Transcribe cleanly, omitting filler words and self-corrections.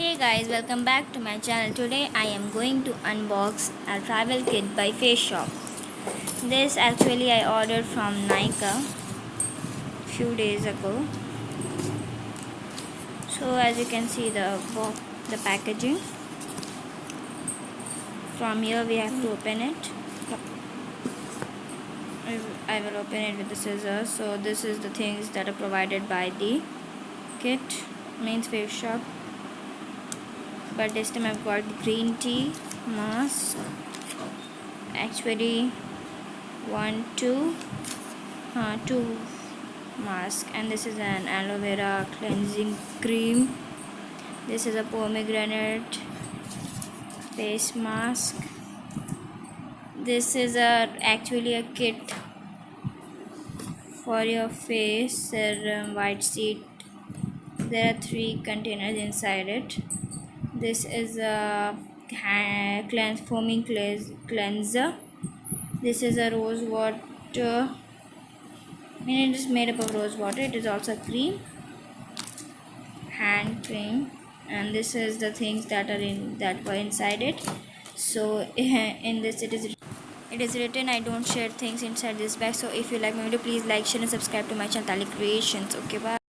Hey guys, welcome back to my channel. Today I am going to unbox a travel kit by Face Shop. This actually I ordered from Nika few days ago. So as you can see the packaging. From here we have to open it. I will open it with the scissors. So this is the things that are provided by the kit, means Face Shop. But this time I've got the green tea mask. Actually two mask, and this is an aloe vera cleansing cream. This is a pomegranate face mask. This is actually a kit for your face serum, white seed. There are 3 containers inside it. This is a foaming cleanser. This is a rose water. It is made up of rose water. It is also cream, hand cream, and this is the things that were inside it. So in this it is written, I don't share things inside this bag. So if you like my video, please like, share and subscribe to my channel Tali Creations. Okay, bye.